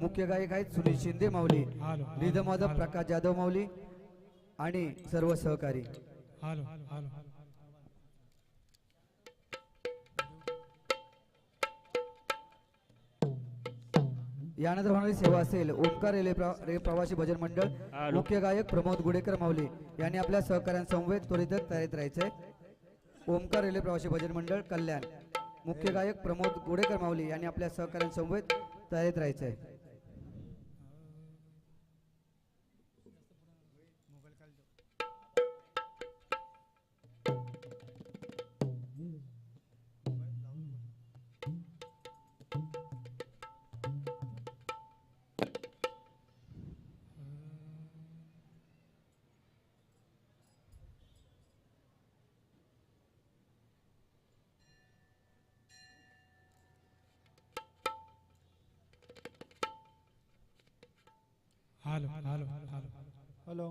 मुख्य गायक आहेत सुनील शिंदे माऊली, हालो रिदमवादक प्रकाश जाधव माऊली आणि सर्व सहकारी. हालो हालो यानंतर होणारी सेवा असेल ओमकार रेल्वे प्रवासी भजन मंडळ. मुख्य गायक प्रमोद गुडेकर माऊली यांनी आपल्या सहकाऱ्यांसमवेत त्वरित तयारीत राहायचंय. ओमकार रेल्वे प्रवासी भजन मंडळ कल्याण. मुख्य गायक प्रमोद गुडेकर माऊली यांनी आपल्या सहकाऱ्यांसमवेत तयारीत राहायचंय. Hello hello hello hello.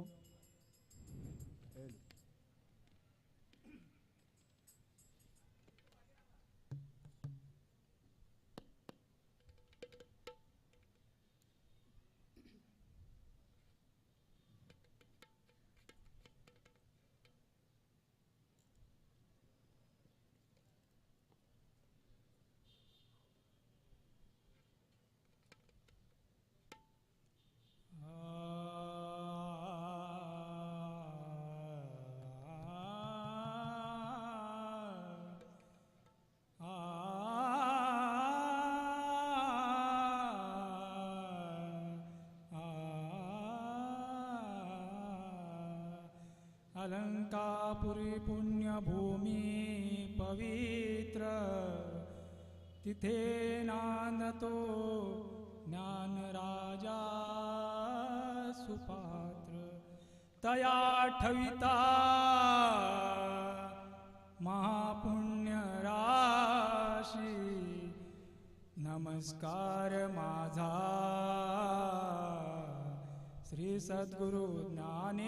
Alankapuri पुण्यभूमी पवित्र तिथे नांदतो ज्ञान राजा सुपात्र तया ठविता महापुण्य राशी नमस्कार माझा श्री सद्गुरु ज्ञानेश्वरांसी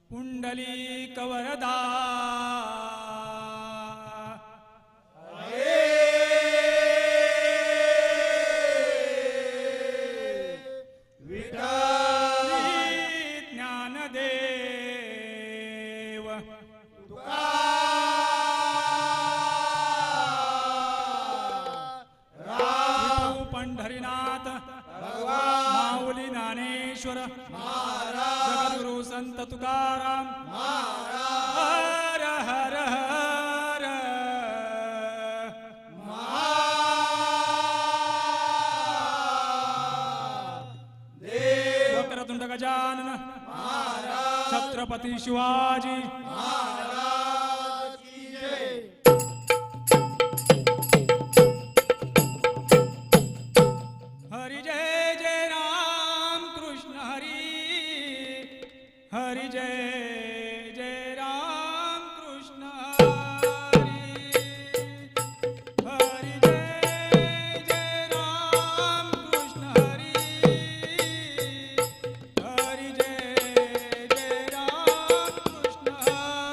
पुंडलिक वरदा ज्ञानदेव पंढरीनाथ माऊली ज्ञानेश्वर जगद्गुरु संत तुकाराम हर हर हर वक्रतुंड गजानन छत्रपती शिवाजी हरि जय जय राम कृष्ण हरि हरि जय जय राम कृष्ण हरि हरि जय जय राम कृष्ण हरि हरि जय जय राम कृष्ण हरि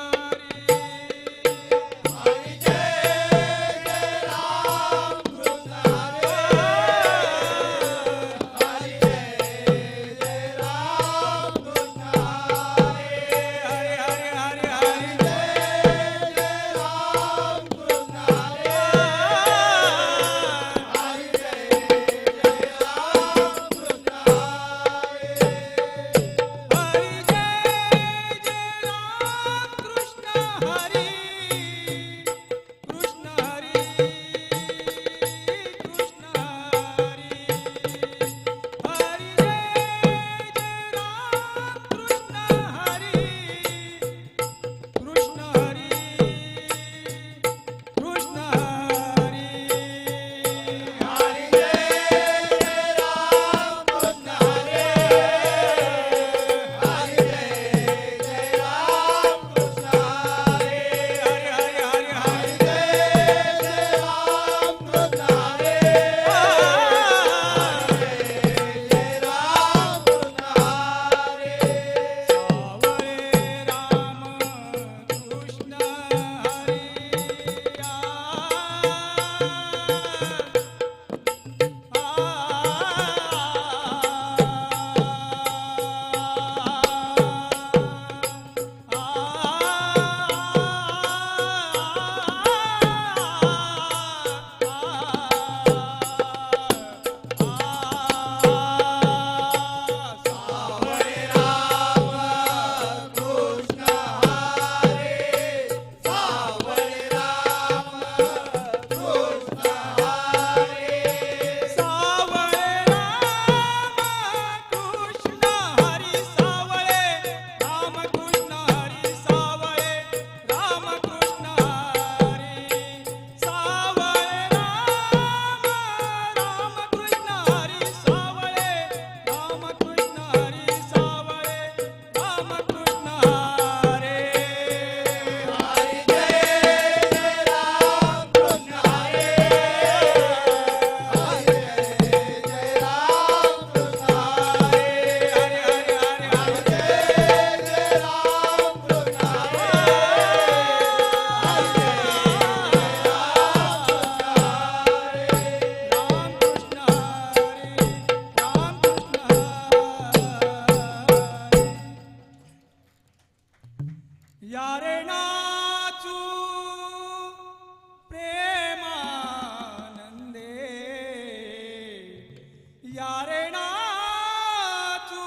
यारे नाचू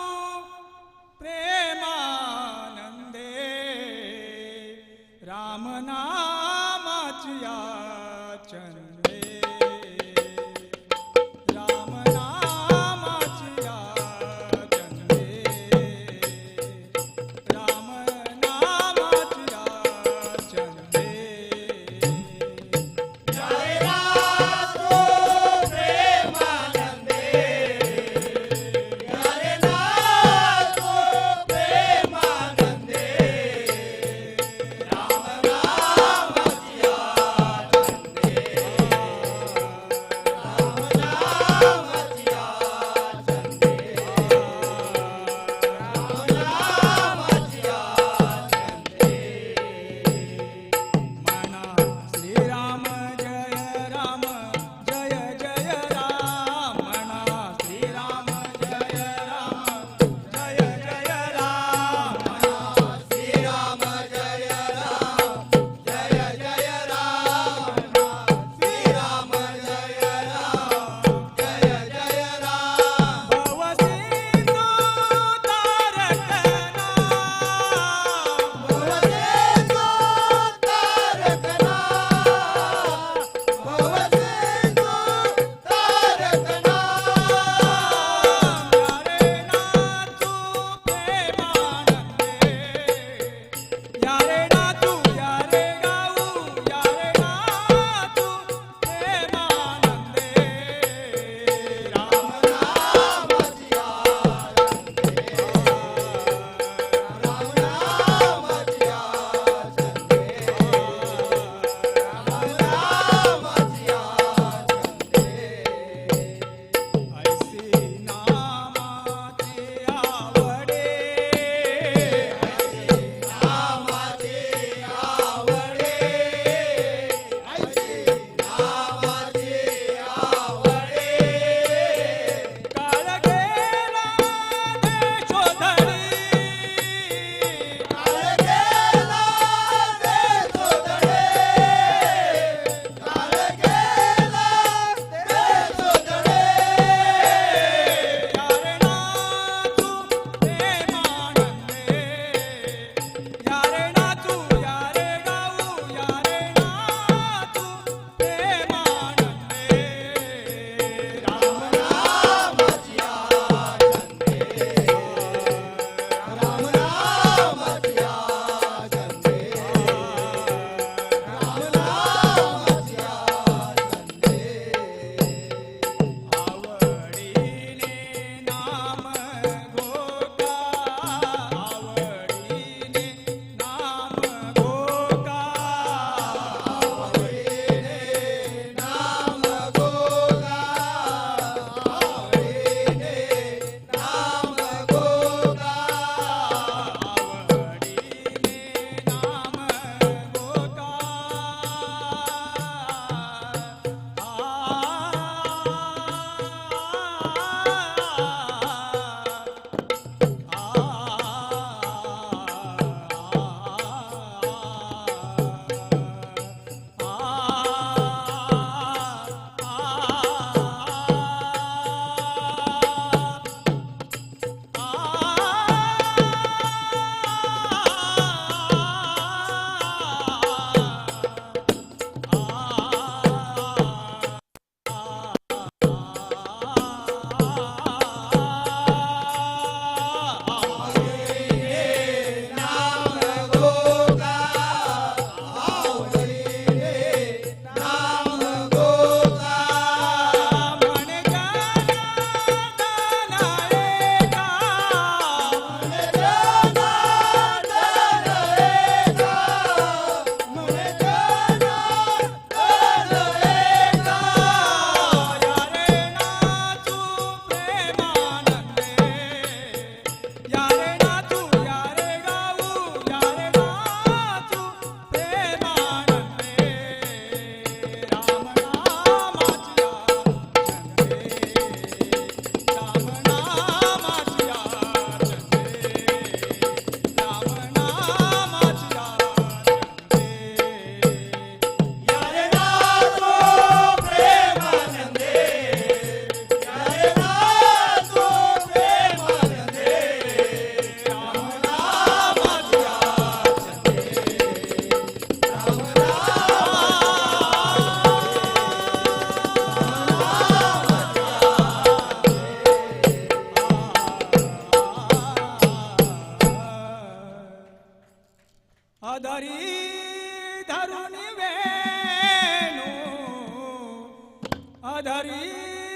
प्रेमानंदे राम नामाची या चंदे राम नामाची या चंदे राम नामाची या चंदे यारे नाचू प्रेमानंदे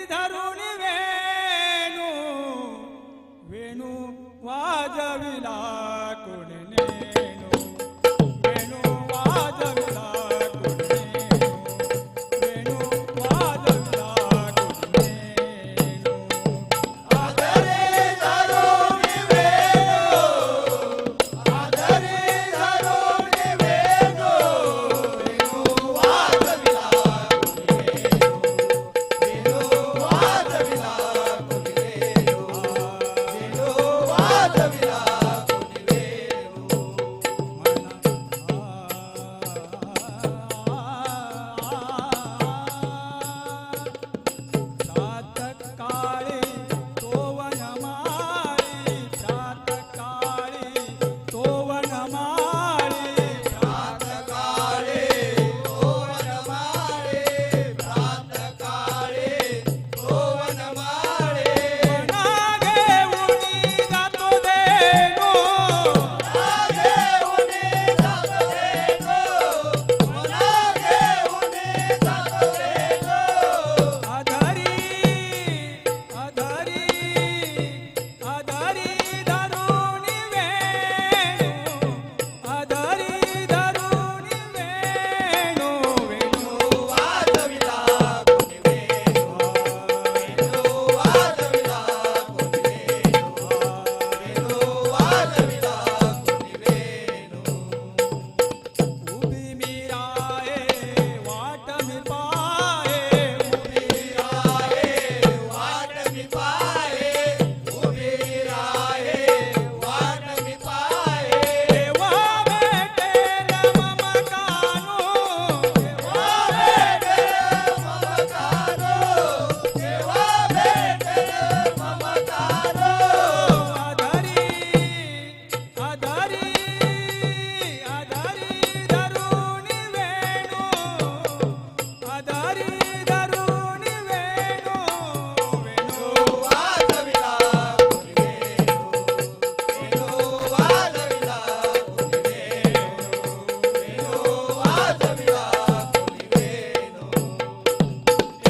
धरून वेणू वेणू वाजविला कोण नेणू वेणू वाजविला कोण नेणू वेणू वाजविला कोण नेणू आदरे धरून वेणू आदरे धरून वेणू वेणू वाजविला प्रातःकाळी तो वनमाळी प्रातःकाळी तो वनमाळी प्रातःकाळी तो वनमाळी प्रातःकाळी तो वनमाळी वना घेऊनी जातो देणू वना घेऊनी जातो देणू वना घेऊनी जातो देणू आधारी आधारी आधारी धरून वेणू आधारी धरून वेणू वेणू वाजविला कोणी वेणू वेणू वाजविला कोणी वेणू वेणू वाजविला कोणी वेणू उभी मी राहे वाट मी पाहे उभी राहे वाट मी पाहे उभी राहे वाट मी पाहे देवा भेटेल मम कानू देवा भेटेल मम कानू देवा भेटेल मम कानू आधारी आधारी आधारी धरून वेणू आधारी धरून वेणू वेणू वाजविला कोणी वेणू वेणू वाजविला कोणी वेणू वेणू वाजविला कोणी वेणू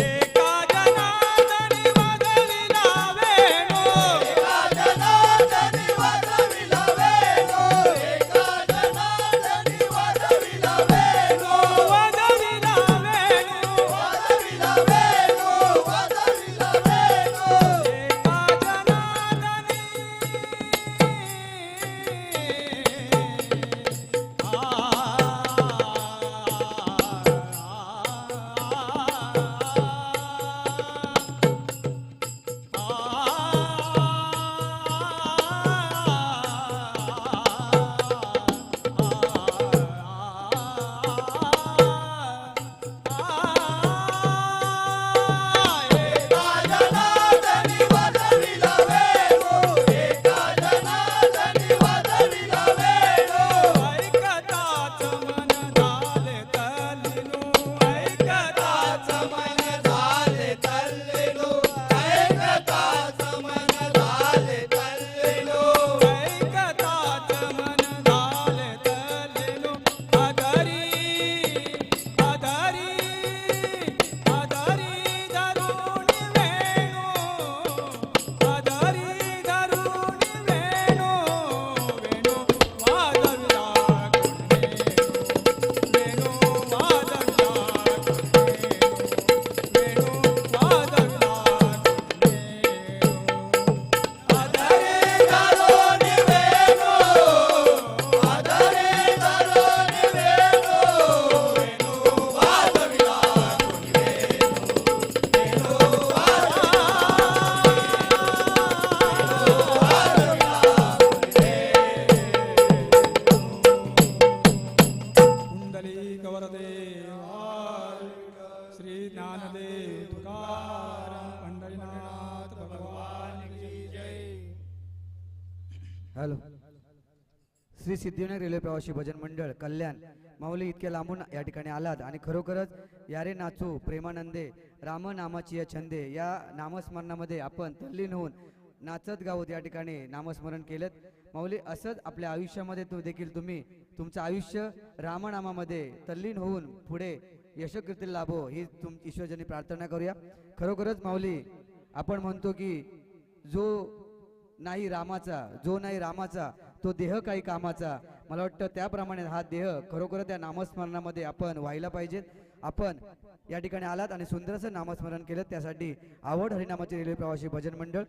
एका जनार्दनी वाजविला वेणू एका जनार्दनी वाजविला वेणू एका जनार्दनी वाजविला वेणू वाजविला वेणू वाजविला वेणू वाजविला वेणू एका जनार्दनी वाजविला वेणू एका जनार्दनी वाजविला वेणू ऐकताच मन झाले तल्लीनू ऐकताच मन झाले तल्लीनू ऐकताच मन झाले तल्लीनू ऐकताच मन झाले तल्लीनू आधारी आधारी आधारी धरून वेणू आधारी धरून वेणू वेणू वाजविला कोणी वेणू वाजविला कोणी वेणू वाजविला कोणी आधारी धरून वेणू आधारी धरून वेणू वेणू वाजविला कोणी वेणू कुंडली गवरदे श्री ज्ञानदेव तुकाराम पंढरीनाथ भगवान की जय हॅलो श्री सिद्धिविनायक रेल्वे प्रवासी भजन मंडळ कल्याण माऊली इतक्या लांबून या ठिकाणी आलात आणि खरोखरच यारे नाचू प्रेमानंदे राम नामाची या छंदे या नामस्मरणामध्ये आपण तल्लीन होऊन नाचत गावत या ठिकाणी नामस्मरण केलं माऊली असंच आपल्या आयुष्यामध्ये देखील तुम्ही तुमचं आयुष्य रामनामामध्ये तल्लीन होऊन पुढे यशोकीर्ती लाभो ही ईश्वरजनी प्रार्थना करूया। खरोखरच माऊली आपण म्हणतो की जो नाही रामाचा तो देह काही कामाचा. मला वाटतं त्याप्रमाणे हा देह खरोखर त्या नामस्मरणामध्ये आपण व्हायला पाहिजे. आपण या ठिकाणी आलात आणि सुंदरसं नामस्मरण केलं, त्यासाठी आवड हरिनामाचे रेल्वे प्रवासी भजन मंडळ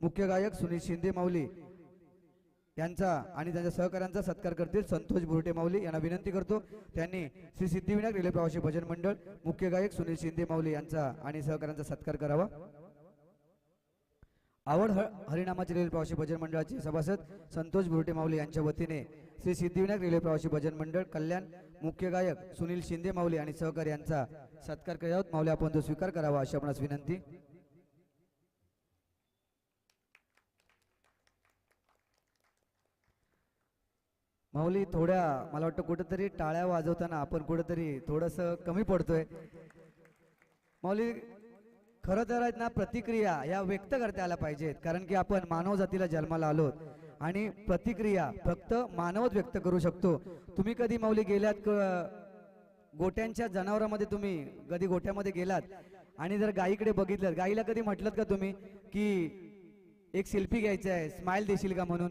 मुख्य गायक सुनील शिंदे माऊली यांचा आणि त्यांच्या सहकाऱ्यांचा सत्कार करतील संतोष बुरटे माऊली यांना विनंती करतो त्यांनी श्री सिद्धिविनायक रेल्वे प्रवासी भजन मंडळ मुख्य गायक सुनील शिंदे माऊली यांचा आणि सहकाऱ्यांचा सत्कार करावा. आवड हरिनामाचे रेल्वे प्रवासी भजन मंडळाचे सभासद संतोष बुरटे माऊली यांच्या वतीने श्री सिद्धिविनायक रेल्वे प्रवासी भजन मंडळ कल्याण मुख्य गायक सुनील शिंदे माऊली आणि सहकारी यांचा सत्कार करीत आहोत. माऊली आपण तो स्वीकार करावा अशी आपणास विनंती. माऊली थोड्या मला वाटतं कुठेतरी टाळ्या वाजवताना आपण कुठेतरी थोडंसं कमी पडतोय. माऊली खरं तर आहेत ना, प्रतिक्रिया या व्यक्त करता आल्या पाहिजेत, कारण की आपण मानव जातीला जन्माला आलोत आणि प्रतिक्रिया फक्त मानवच व्यक्त करू शकतो. तुम्ही कधी माऊली गेल्यात गोट्यांच्या जनावरांमध्ये, तुम्ही कधी गोट्यामध्ये गेलात आणि जर गायीकडे बघितलं, गायीला कधी म्हटलं का तुम्ही की एक सेल्फी घ्यायचा आहे, स्माइल देशील का म्हणून?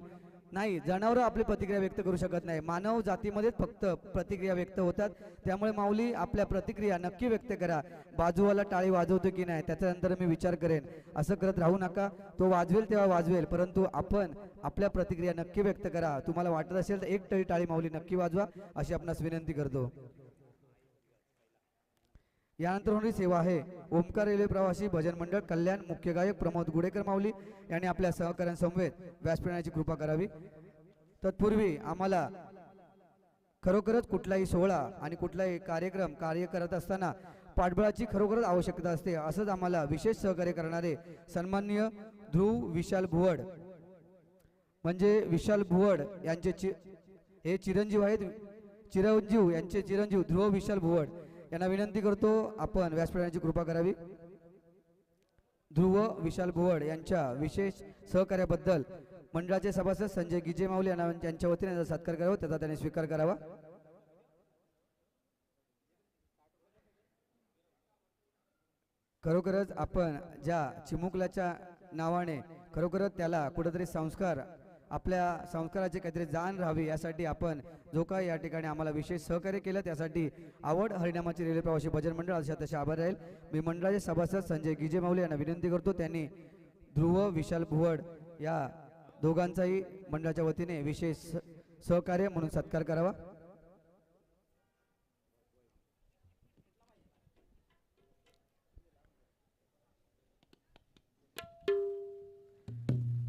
नाही, जनावरं आपली प्रतिक्रिया व्यक्त करू शकत नाही. मानव जातीमध्येच फक्त प्रतिक्रिया व्यक्त होतात. त्यामुळे माऊली आपल्या प्रतिक्रिया नक्की व्यक्त करा. बाजूवाला टाळी वाजवतो की नाही त्याच्यानंतर मी विचार करेन असं करत राहू नका. तो वाजवेल तेव्हा वाजवेल, परंतु आपण आपल्या प्रतिक्रिया नक्की व्यक्त करा. तुम्हाला वाटत असेल तर एक तरी टाळी माऊली नक्की वाजवा अशी आपणास विनंती करतो. यानंतर होणारी सेवा आहे ओमकार रेल्वे प्रवासी भजन मंडळ कल्याण मुख्य गायक प्रमोद गुडेकर माऊली यांनी आपल्या सहकाऱ्यांसमवेत व्यासपीठाची कृपा करावी. तत्पूर्वी आम्हाला खरोखरच कुठलाही सोहळा आणि कुठलाही कार्यक्रम कार्य करत असताना पाठबळाची खरोखरच आवश्यकता असते. असंच आम्हाला विशेष सहकार्य करणारे सन्माननीय ध्रुव विशाल भुवड म्हणजे विशाल भुवड यांचे हे चिरंजीव आहेत. यांचे चिरंजीव ध्रुव विशाल भुवड यांना विनंती करतो आपण व्यासपीठाची कृपा करावी. ध्रुव विशाल भुवड यांच्या विशेष सहकार्याबद्दल मंडळाचे सभासद संजय गिजे माऊली यांना त्यांच्या वतीने सत्कार करावा, त्याचा त्यांनी स्वीकार करावा. खरोखरच आपण ज्या चिमुकल्याच्या नावाने खरोखरच त्याला कुठेतरी संस्कार, आपल्या संस्काराची काहीतरी जाण राहावी यासाठी आपण जो काही या ठिकाणी आम्हाला विशेष सहकार्य केलं त्यासाठी आवड हरिनामाची रेल्वे प्रवासी भजन मंडळ अशा आभार राहील. मी मंडळाचे सभासद संजय गिजे माऊली यांना विनंती करतो त्यांनी ध्रुव विशाल भुवड या दोघांचाही मंडळाच्या वतीने विशेष सहकार्य म्हणून सत्कार करावा.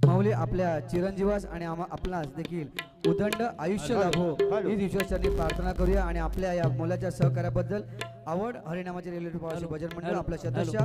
माऊली आपल्या चिरंजीवास आणि आपणास देखील उदंड आयुष्य लाभो ही ईश्वराची प्रार्थना करूया आणि आपल्या या मुलाच्या सहकार्याबद्दल आवड हरिनामाचे रेल्वे प्रवासी भजन मंडळ आपल्या सदस्य